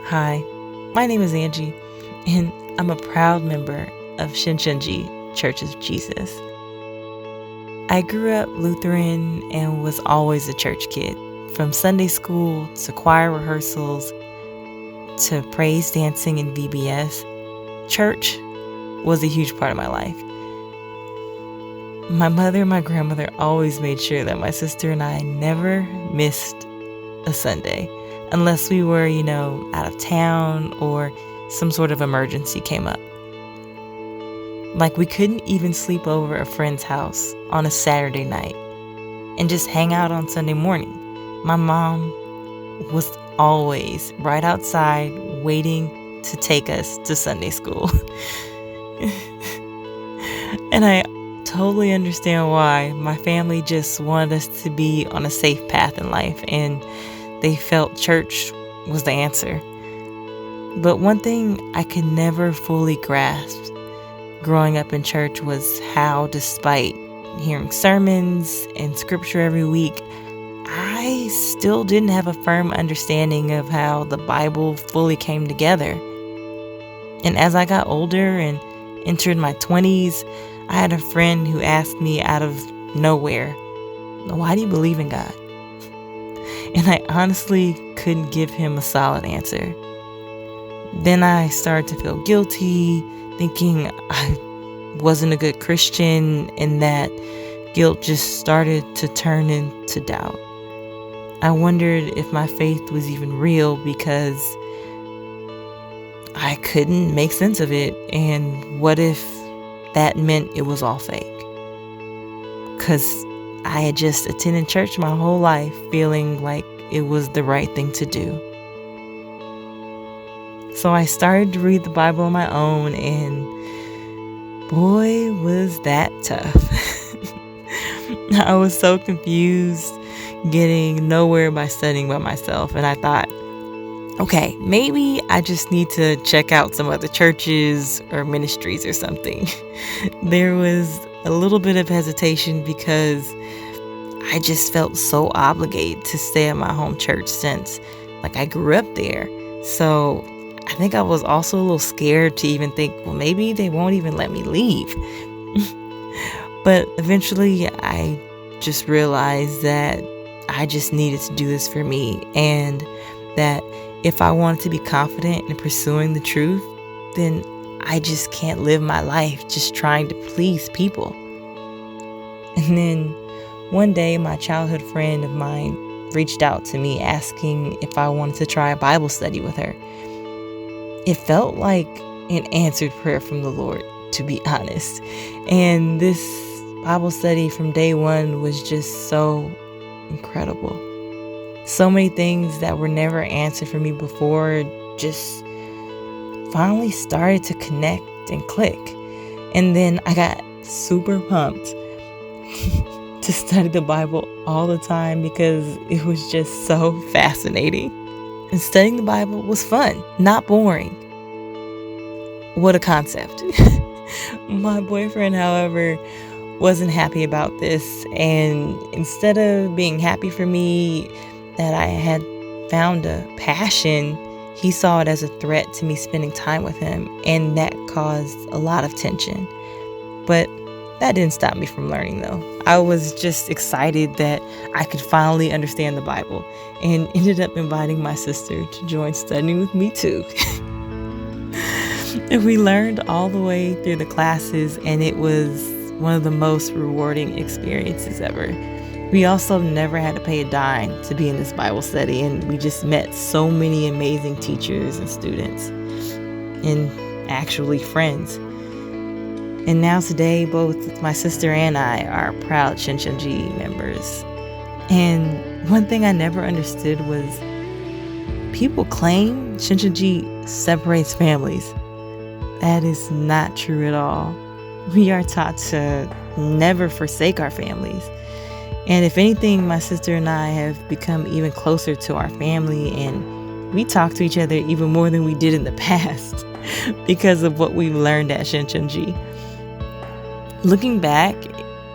Hi, my name is Angie, and I'm a proud member of Shincheonji Church of Jesus. I grew up Lutheran and was always a church kid, from Sunday school to choir rehearsals to praise dancing and VBS. Church was a huge part of my life. My mother and my grandmother always made sure that my sister and I never missed a Sunday, unless we were, out of town or some sort of emergency came up. Like, we couldn't even sleep over a friend's house on a Saturday night and just hang out on Sunday morning. My mom was always right outside waiting to take us to Sunday school. And I totally understand why. My family just wanted us to be on a safe path in life, and they felt church was the answer. But one thing I could never fully grasp growing up in church was how, despite hearing sermons and scripture every week, I still didn't have a firm understanding of how the Bible fully came together. And as I got older and entered my 20s, I had a friend who asked me out of nowhere, "Why do you believe in God?" And I honestly couldn't give him a solid answer. Then I started to feel guilty, thinking I wasn't a good Christian, and that guilt just started to turn into doubt. I wondered if my faith was even real because I couldn't make sense of it, and what if that meant it was all fake? Because I had just attended church my whole life feeling like it was the right thing to do. So I started to read the Bible on my own, and boy, was that tough. I was so confused, getting nowhere by studying by myself, and I thought, okay, maybe I just need to check out some other churches or ministries or something. There was a little bit of hesitation because I just felt so obligated to stay at my home church since, I grew up there. So I think I was also a little scared to even think, well, maybe they won't even let me leave. But eventually I just realized that I just needed to do this for me, and that if I wanted to be confident in pursuing the truth, then I just can't live my life just trying to please people. And then one day, my childhood friend of mine reached out to me asking if I wanted to try a Bible study with her. It felt like an answered prayer from the Lord, to be honest. And this Bible study from day one was just so incredible. So many things that were never answered for me before just finally started to connect and click. And then I got super pumped to study the Bible all the time because it was just so fascinating. And studying the Bible was fun, not boring. What a concept. My boyfriend, however, wasn't happy about this, and instead of being happy for me that I had found a passion, he saw it as a threat to me spending time with him, and that caused a lot of tension. But that didn't stop me from learning, though. I was just excited that I could finally understand the Bible, and ended up inviting my sister to join studying with me too. And we learned all the way through the classes, and it was one of the most rewarding experiences ever. We also never had to pay a dime to be in this Bible study, and we just met so many amazing teachers and students, and actually friends. And now today, both my sister and I are proud Shincheonji members. And one thing I never understood was people claim Shincheonji separates families. That is not true at all. We are taught to never forsake our families. And if anything, my sister and I have become even closer to our family, and we talk to each other even more than we did in the past because of what we've learned at Shincheonji. Looking back,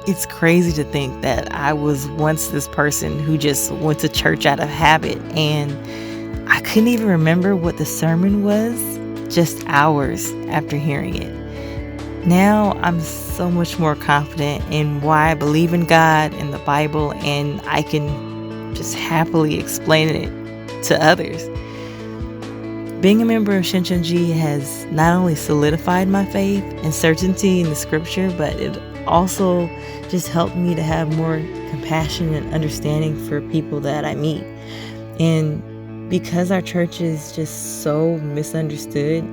it's crazy to think that I was once this person who just went to church out of habit, and I couldn't even remember what the sermon was just hours after hearing it. Now I'm so much more confident in why I believe in God and the Bible, and I can just happily explain it to others. Being a member of Shincheonji has not only solidified my faith and certainty in the scripture, but it also just helped me to have more compassion and understanding for people that I meet. And because our church is just so misunderstood,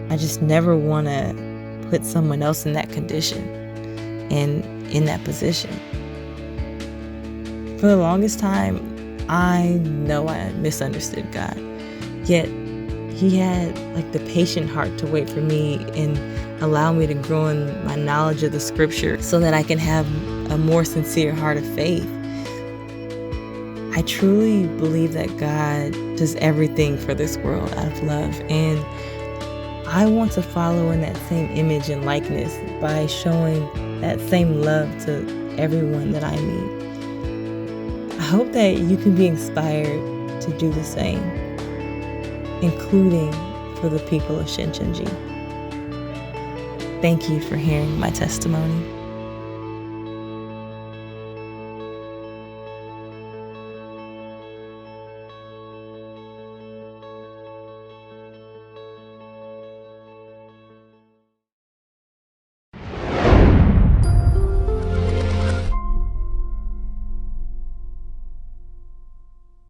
I just never want to put someone else in that condition and in that position. For the longest time, I know I misunderstood God. Yet He had like the patient heart to wait for me and allow me to grow in my knowledge of the scripture so that I can have a more sincere heart of faith. I truly believe that God does everything for this world out of love, and I want to follow in that same image and likeness by showing that same love to everyone that I meet. I hope that you can be inspired to do the same, including for the people of Shincheonji. Thank you for hearing my testimony.